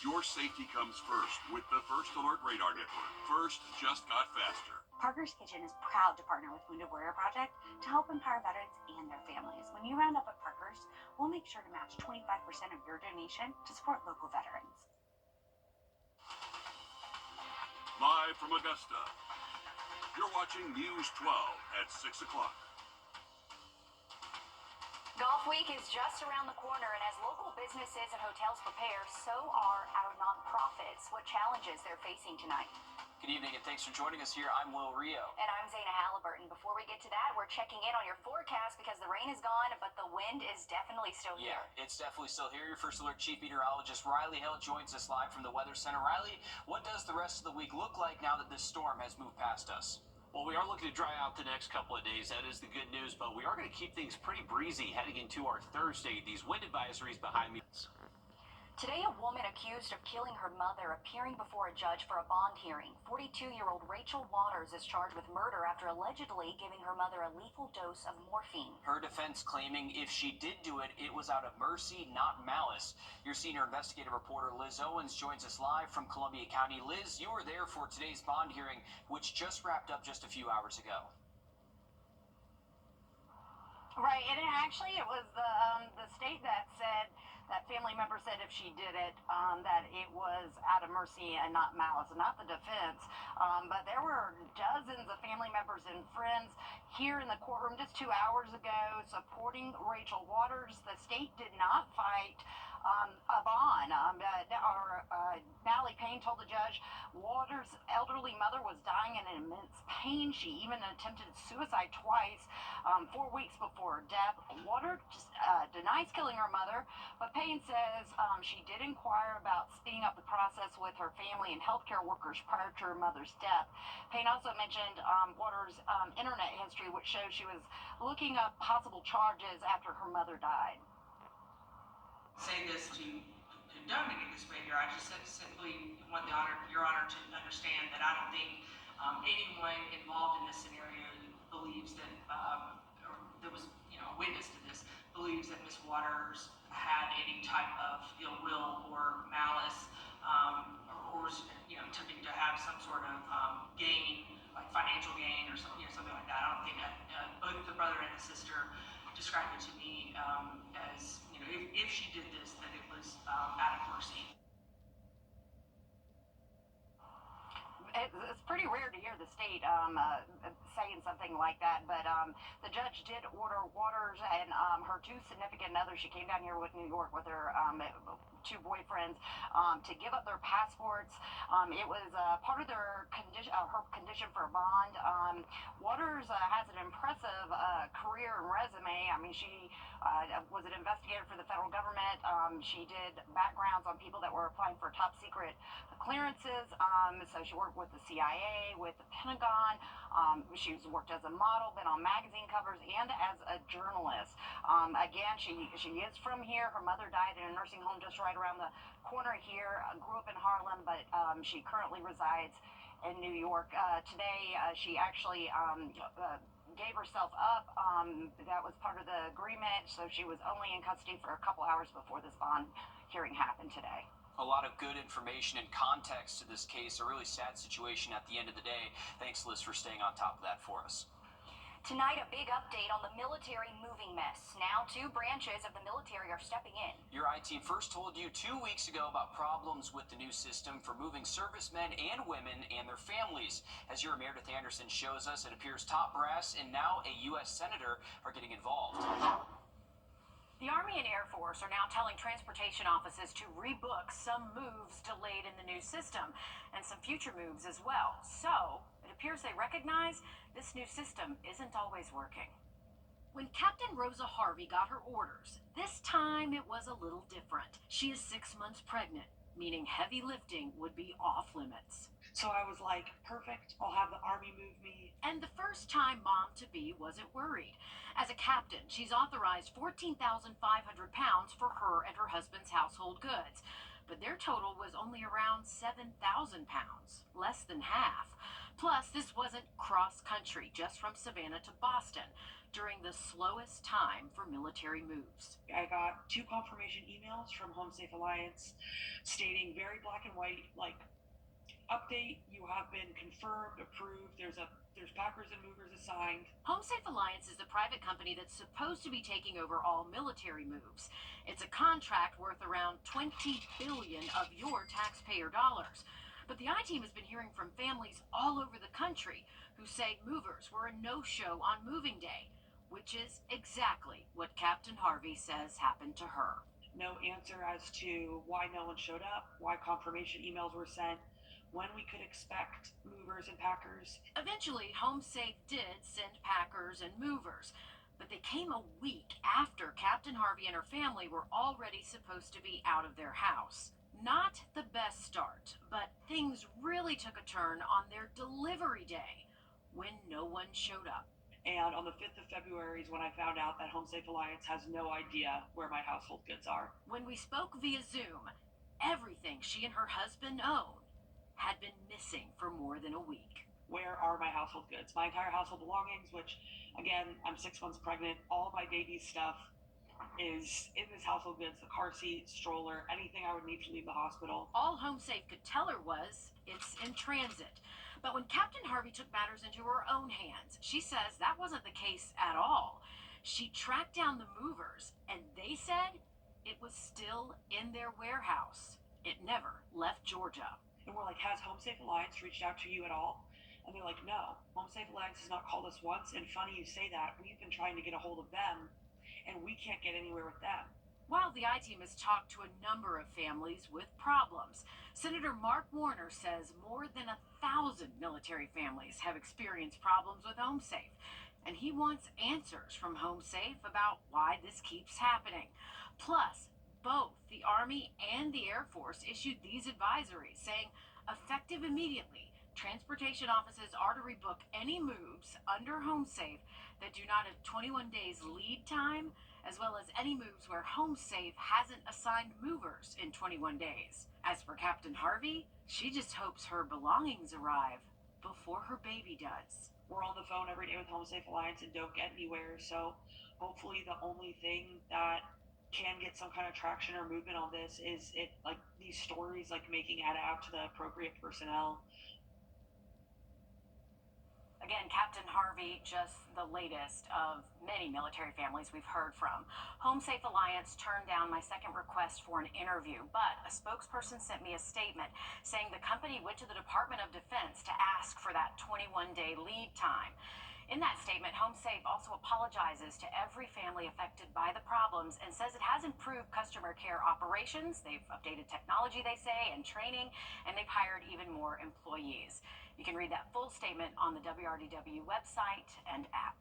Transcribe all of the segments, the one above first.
Your safety comes first with the First Alert Radar Network. First just got faster. Parker's Kitchen is proud to partner with Wrdw Project to help empower veterans and their families. When you round up at Parker's, we'll make sure to match 25% of your donation to support local veterans. Live from Augusta, you're watching News 12 at 6 o'clock. Golf Week is just around the corner, and as local businesses and hotels prepare, so are our nonprofits. What challenges they're facing tonight? Good evening, and thanks for joining us here. I'm Wrdw. And I'm Zaina Halliburton. Before we get to that, we're checking in on your forecast because the rain is gone, but the wind is definitely still here. Yeah, it's definitely still here. Your First Alert Chief Meteorologist Riley Hill joins us live from the Weather Center. Riley, what does the rest of the week look like now that this storm has moved past us? Well, we are looking to dry out the next couple of days. That is the good news, but we are going to keep things pretty breezy heading into our Thursday. These wind advisories behind me. Today, a woman accused of killing her mother appearing before a judge for a bond hearing. 42-year-old Rachel Waters is charged with murder after allegedly giving her mother a lethal dose of morphine. Her defense claiming if she did do it, it was out of mercy, not malice. Your senior investigative reporter Liz Owens joins us live from Columbia County. Liz, you were there for today's bond hearing, which just wrapped up just a few hours ago. Right, and it was the state that said, that family member said if she did it, that it was out of mercy and not malice, not the defense. But there were dozens of family members and friends here in the courtroom just 2 hours ago supporting Rachel Waters. The state did not fight a bond. Natalie Payne told the judge Waters' elderly mother was dying in immense pain. She even attempted suicide twice 4 weeks before her death. Waters just denies killing her mother, but Payne says she did inquire about speeding up the process with her family and healthcare workers prior to her mother's death. Payne also mentioned Waters' internet history, which shows she was looking up possible charges after her mother died. Say this to dominate this behavior. I just simply want your honor to understand that I don't think anyone involved in this scenario believes that, or that was a witness to this, believes that Miss Waters had any type of ill will or malice, or was attempting to have some sort of gain, like financial gain or something, something like that. I don't think that both the brother and the sister described it to me as, if she did this, that it was out of mercy. It's pretty rare to hear the state saying something like that, but the judge did order Waters and her two significant others. She came down here with New York with her two boyfriends to give up their passports. It was part of their condition, her condition for a bond. Waters has an impressive career and resume. I mean, she was an investigator for the federal government. She did backgrounds on people that were applying for top secret clearances. So she worked with the CIA, with the Pentagon. She's worked as a model, been on magazine covers, and as a journalist. Again, she is from here. Her mother died in a nursing home just right around the corner here. Grew up in Harlem, but she currently resides in New York. Today, she actually gave herself up. That was part of the agreement, so she was only in custody for a couple hours before this bond hearing happened today. A lot of good information and context to this case, a really sad situation at the end of the day. Thanks, Liz, for staying on top of that for us. Tonight, a big update on the military moving mess. Now, 2 branches of the military are stepping in. Your I team first told you 2 weeks ago about problems with the new system for moving servicemen and women and their families. As your Meredith Anderson shows us, it appears top brass and now a U.S. Senator are getting involved. The Army and Air Force are now telling transportation offices to rebook some moves delayed in the new system and some future moves as well. So it appears they recognize this new system isn't always working. When Captain Rosa Harvey got her orders, this time it was a little different. She is 6 months pregnant, meaning heavy lifting would be off limits. So I was like, perfect, I'll have the Army move me. And the first time mom-to-be wasn't worried. As a captain, she's authorized 14,500 pounds for her and her husband's household goods. but their total was only around 7,000 pounds, less than half. Plus, this wasn't cross-country, just from Savannah to Boston, during the slowest time for military moves. I got 2 confirmation emails from Home Safe Alliance stating very black and white, like, update, you have been confirmed, approved, there's packers and movers assigned. Home Safe Alliance is the private company that's supposed to be taking over all military moves. It's a contract worth around $20 billion of your taxpayer dollars. But the I-Team has been hearing from families all over the country who say movers were a no-show on moving day, which is exactly what Captain Harvey says happened to her. No answer as to why no one showed up, why confirmation emails were sent, when we could expect movers and packers. Eventually, Home Safe did send packers and movers, but they came a week after Captain Harvey and her family were already supposed to be out of their house. Not the best start, but things really took a turn on their delivery day when no one showed up. And on the 5th of February is when I found out that Home Safe Alliance has no idea where my household goods are. When we spoke via Zoom, everything she and her husband own had been missing for more than a week. Where are my household goods? My entire household belongings, which, again, I'm 6 months pregnant. All my baby's stuff is in this household goods, the car seat, stroller, anything I would need to leave the hospital. All Home Safe could tell her was, it's in transit. But when Captain Harvey took matters into her own hands, she says that wasn't the case at all. She tracked down the movers, and they said it was still in their warehouse. It never left Georgia. And we're like, has Home Safe Alliance reached out to you at all? And they're like, no, Home Safe Alliance has not called us once. And funny you say that, we've been trying to get a hold of them, and we can't get anywhere with them. While the I-Team has talked to a number of families with problems, Senator Mark Warner says more than 1,000 military families have experienced problems with Home Safe, and he wants answers from Home Safe about why this keeps happening. Plus, both the Army and the Air Force issued these advisories saying, effective immediately, transportation offices are to rebook any moves under Home Safe that do not have 21 days lead time, as well as any moves where Home Safe hasn't assigned movers in 21 days. As for Captain Harvey, she just hopes her belongings arrive before her baby does. We're on the phone every day with Home Safe Alliance and don't get anywhere, so hopefully the only thing that can get some kind of traction or movement on this is it, like, these stories, like, making it out to the appropriate personnel. Again, Captain Harvey, just the latest of many military families we've heard from. Home Safe Alliance turned down my second request for an interview, but a spokesperson sent me a statement saying the company went to the Department of Defense to ask for that 21-day lead time. In that statement, Home Safe also apologizes to every family affected by the problems and says it has improved customer care operations. They've updated technology, they say, and training, and they've hired even more employees. You can read that full statement on the WRDW website and app.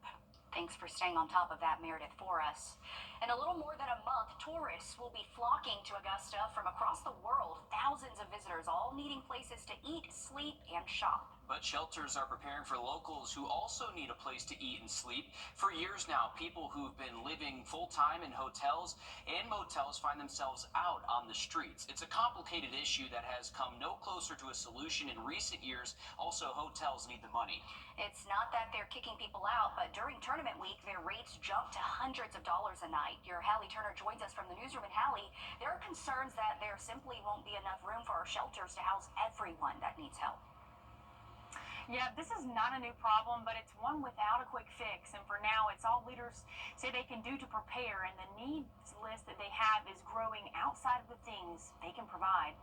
Thanks for staying on top of that, Meredith, for us. In a little more than a month, tourists will be flocking to Augusta from across the world. Thousands of visitors, all needing places to eat, sleep, and shop. But shelters are preparing for locals who also need a place to eat and sleep. For years now, people who've been living full-time in hotels and motels find themselves out on the streets. It's a complicated issue that has come no closer to a solution in recent years. Also, hotels need the money. It's not that they're kicking people out, but during tournament week, their rates jump to hundreds of dollars a night. Your Hallie Turner joins us from the newsroom. And Hallie, there are concerns that there simply won't be enough room for our shelters to house everyone that needs help. Yeah, this is not a new problem, but it's one without a quick fix. And for now, it's all leaders say they can do to prepare. And the needs list that they have is growing outside of the things they can provide.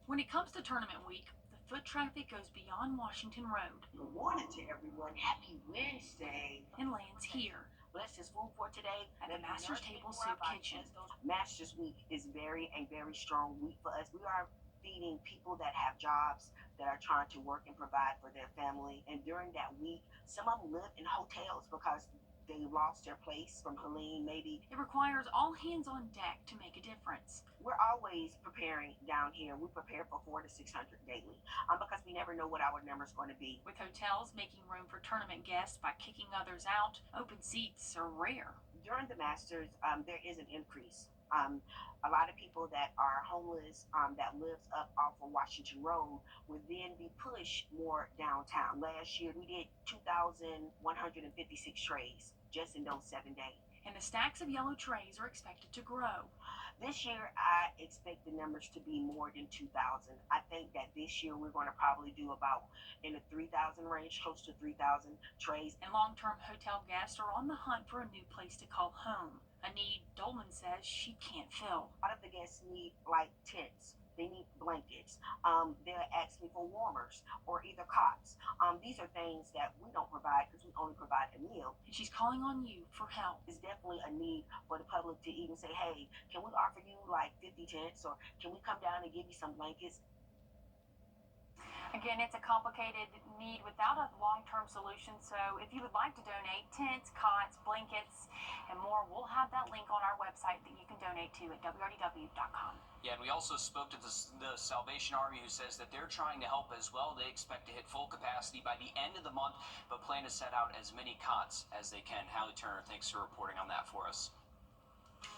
When it comes to tournament week, the foot traffic goes beyond Washington Road. Good morning to everyone. Happy Wednesday. And lands here. Bless this food for today At the Master's Table Soup Kitchen. Master's Week is a very strong week for us. We are feeding people that have jobs, that are trying to work and provide for their family. And during that week, some of them live in hotels because they lost their place from Helene, maybe. It requires all hands on deck to make a difference. We're always preparing down here. We prepare for 400 to 600 daily because we never know what our number is going to be. With hotels making room for tournament guests by kicking others out, open seats are rare. During the Masters, there is an increase A lot of people that are homeless that lives up off of Washington Road would then be pushed more downtown. Last year we did 2,156 trays just in those 7 days. And the stacks of yellow trays are expected to grow. This year, I expect the numbers to be more than 2,000. I think that this year we're going to probably do about in the 3,000 range, close to 3,000 trays. And long-term hotel guests are on the hunt for a new place to call home, a need Dolman says she can't fill. A lot of the guests need like tents. They need blankets. They'll ask me for warmers or either cots. These are things that we don't provide because we only provide a meal. And she's calling on you for help. It's definitely a need for the public to even say, hey, can we offer you like 50 tents, or can we come down and give you some blankets? Again, it's a complicated need without a long-term solution. So if you would like to donate tents, cots, blankets, and more, we'll have that link on our website that you can donate to at wrdw.com. Yeah, and we also spoke to the Salvation Army, who says that they're trying to help as well. They expect to hit full capacity by the end of the month, but plan to set out as many cots as they can. Hallie Turner, thanks for reporting on that for us.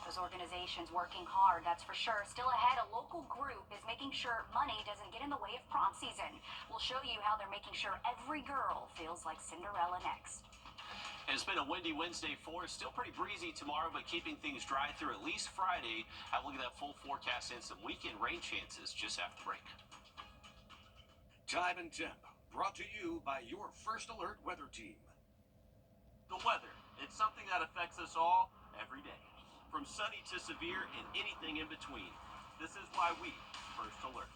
Those organizations working hard, that's for sure. Still ahead, a local group is making sure money doesn't get in the way of prom season. We'll show you how they're making sure every girl feels like Cinderella next. And it's been a windy Wednesday for us. Still pretty breezy tomorrow, but keeping things dry through at least Friday. Have a look at that full forecast and some weekend rain chances just after the break. Time and Temp, brought to you by your First Alert weather team. The weather, it's something that affects us all every day. From sunny to severe and anything in between. This is why we First Alert.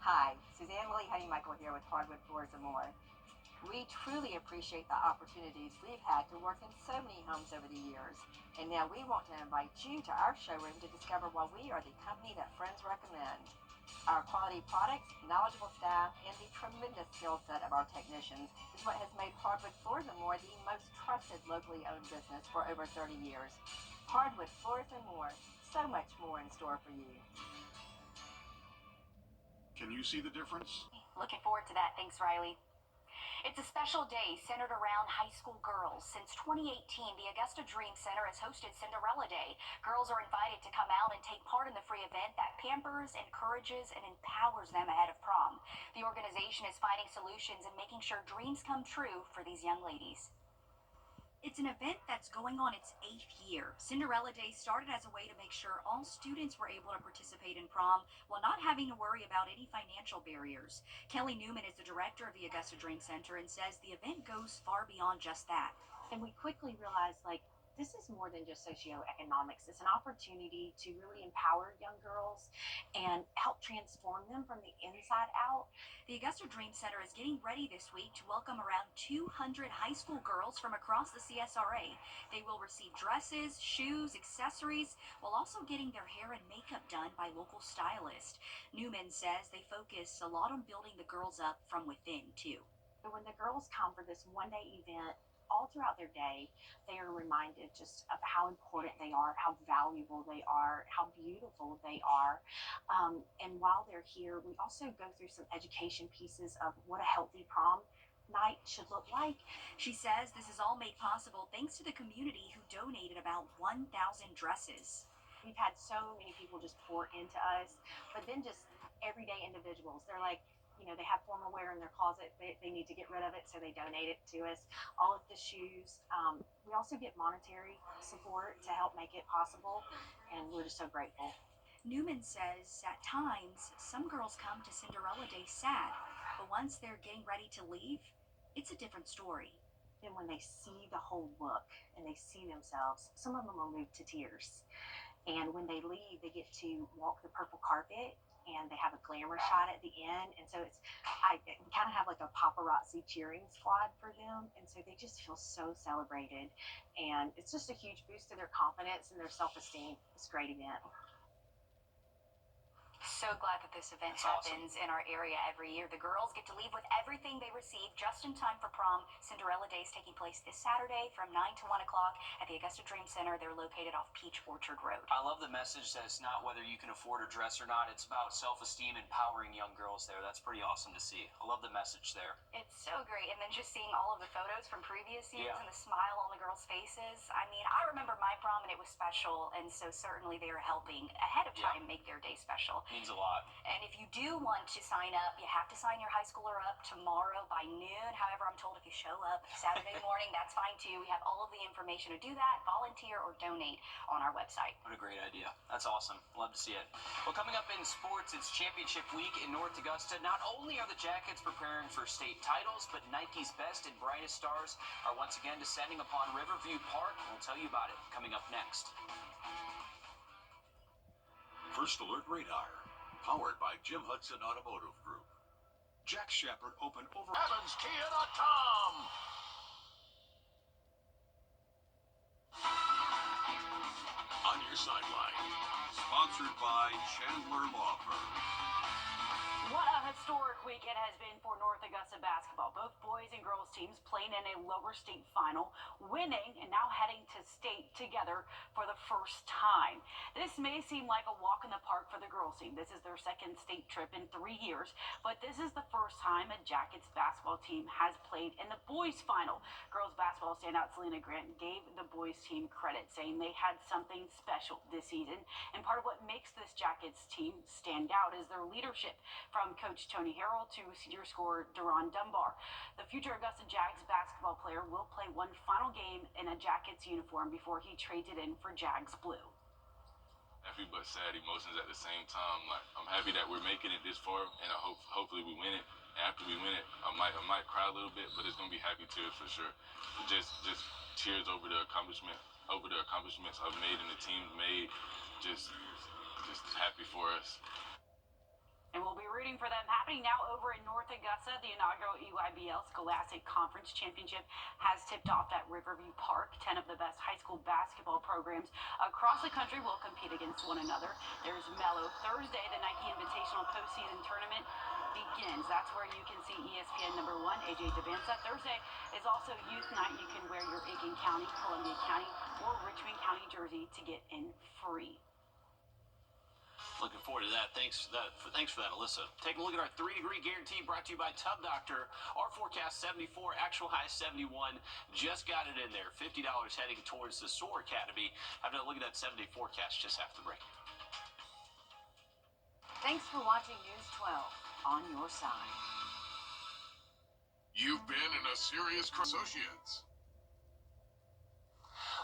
Hi, Suzanne Willie Honeymichael here with Hardwood Floors and More. We truly appreciate the opportunities we've had to work in so many homes over the years. And now we want to invite you to our showroom to discover why we are the company that friends recommend. Our quality products, knowledgeable staff, and the tremendous skill set of our technicians is what has made Hardwood Floors and More the most trusted locally owned business for over 30 years. Hardwood Floors and More, so much more in store for you. Can you see the difference? Looking forward to that. Thanks, Riley. It's a special day centered around high school girls. Since 2018, the Augusta Dream Center has hosted Cinderella Day. Girls are invited to come out and take part in the free event that pampers, encourages, and empowers them ahead of prom. The organization is finding solutions and making sure dreams come true for these young ladies. It's an event that's going on its 8th year. Cinderella Day started as a way to make sure all students were able to participate in prom while not having to worry about any financial barriers. Kelly Newman is the director of the Augusta Dream Center and says the event goes far beyond just that. And we quickly realized, this is more than just socioeconomics. It's an opportunity to really empower young girls and help transform them from the inside out. The Augusta Dream Center is getting ready this week to welcome around 200 high school girls from across the CSRA. They will receive dresses, shoes, accessories, while also getting their hair and makeup done by local stylists. Newman says they focus a lot on building the girls up from within, too. But when the girls come for this one-day event, all throughout their day, they are reminded just of how important they are, how valuable they are, how beautiful they are. And while they're here, we also go through some education pieces of what a healthy prom night should look like. She says this is all made possible thanks to the community who donated about 1,000 dresses. We've had so many people just pour into us, but then just everyday individuals. They're like, they have formal wear in their closet. They need to get rid of it, so they donate it to us. All of the shoes. We also get monetary support to help make it possible, and we're just so grateful. Newman says at times, some girls come to Cinderella Day sad, but once they're getting ready to leave, it's a different story. Then when they see the whole look and they see themselves, some of them will move to tears. And when they leave, they get to walk the purple carpet, and they have a glamour shot at the end. And so we kind of have like a paparazzi cheering squad for them. And so they just feel so celebrated. And it's just a huge boost to their confidence and their self-esteem. It's a great event. So so glad that this event happens in our area every year. The girls get to leave with everything they receive just in time for prom. Cinderella Day is taking place this Saturday from 9 to 1 o'clock at the Augusta Dream Center. They're located off Peach Orchard Road. I love the message that it's not whether you can afford a dress or not. It's about self-esteem, empowering young girls there. That's pretty awesome to see. I love the message there. It's so great. And then just seeing all of the photos from previous years Yeah. and the smile on the girls' faces. I mean, I remember my prom and it was special. And so certainly they are helping ahead of time make their day special. Means a lot. And if you do want to sign up, you have to sign your high schooler up tomorrow by noon. However, I'm told if you show up Saturday morning, that's fine too. We have all of the information to do that, volunteer or donate on our website. What a great idea. That's awesome. Love to see it. Well, coming up in sports, it's championship week in North Augusta. Not only are the Jackets preparing for state titles, but Nike's best and brightest stars are once again descending upon Riverview Park. We'll tell you about it coming up next. First Alert Radar, powered by Jim Hudson Automotive Group. Jack Shepherd opened over EvansKia.com. On your sideline, sponsored by Chandler Law Firm. What a historic week it has been for North Augusta basketball. Both boys and girls teams playing in a lower state final, winning and now heading to state together for the first time. This may seem like a walk in the park for the girls team. This is their second state trip in 3 years, but this is the first time a Jackets basketball team has played in the boys final. Girls basketball standout Selena Grant gave the boys team credit, saying they had something special this season. And part of what makes this Jackets team stand out is their leadership, from Coach Tony Harrell to senior scorer Duron Dunbar. The future Augusta Jags basketball player will play one final game in a Jackets uniform before he trades it in for Jags blue. Happy but sad emotions at the same time. Like, I'm happy that we're making it this far, and hopefully we win it. And after we win it, I might cry a little bit, but it's gonna be happy tears for sure. Just tears over the accomplishments I've made and the team's made. Just happy for us. And we'll be rooting for them. Happening now over in North Augusta, the inaugural EYBL Scholastic Conference Championship has tipped off at Riverview Park. 10 of the best high school basketball programs across the country will compete against one another. There's Mellow Thursday, the Nike Invitational postseason tournament begins. That's where you can see ESPN #1, AJ Devanza. Thursday is also Youth Night. You can wear your Aiken County, Columbia County, or Richmond County jersey to get in free. Looking forward to that. Thanks for that, Alyssa. Taking a look at our 3-degree guarantee brought to you by Tub Doctor. Our forecast 74, actual high 71. Just got it in there. $50 heading towards the SOAR Academy. Have a look at that 7-day forecast just after the break. Thanks for watching News 12 on your side. You've been in a serious associates.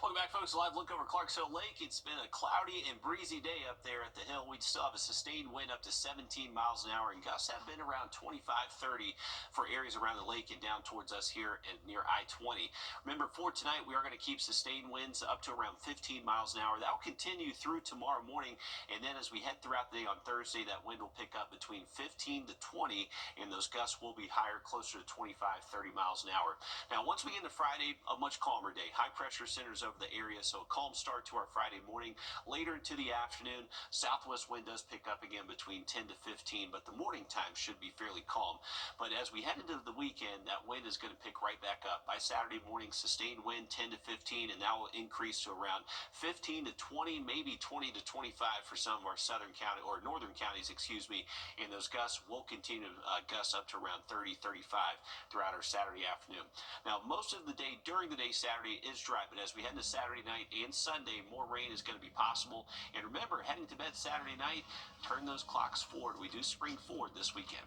Welcome back, folks. Live look over Clarksville Lake. It's been a cloudy and breezy day up there at the hill. We still have a sustained wind up to 17 miles an hour, and gusts have been around 25-30 for areas around the lake and down towards us here near I-20. Remember, for tonight, we are going to keep sustained winds up to around 15 miles an hour. That will continue through tomorrow morning, and then as we head throughout the day on Thursday, that wind will pick up between 15 to 20, and those gusts will be higher, closer to 25-30 miles an hour. Now, once we get into Friday, a much calmer day. High pressure centers over the area, so a calm start to our Friday morning. Later into the afternoon, southwest wind does pick up again between 10 to 15, but the morning time should be fairly calm. But as we head into the weekend, that wind is going to pick right back up. By Saturday morning, sustained wind 10 to 15, and that will increase to around 15 to 20, maybe 20 to 25 for some of our southern county or northern counties, and those gusts will continue to gust up to around 30, 35 throughout our Saturday afternoon. Now, most of the day during the day Saturday is dry, but as we head into Saturday night and Sunday, more rain is going to be possible. And remember, heading to bed Saturday night, turn those clocks forward. We do spring forward this weekend.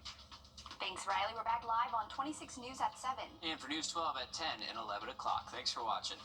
Thanks, Riley. We're back live on 26 News at 7. And for News 12 at 10 and 11 o'clock. Thanks for watching.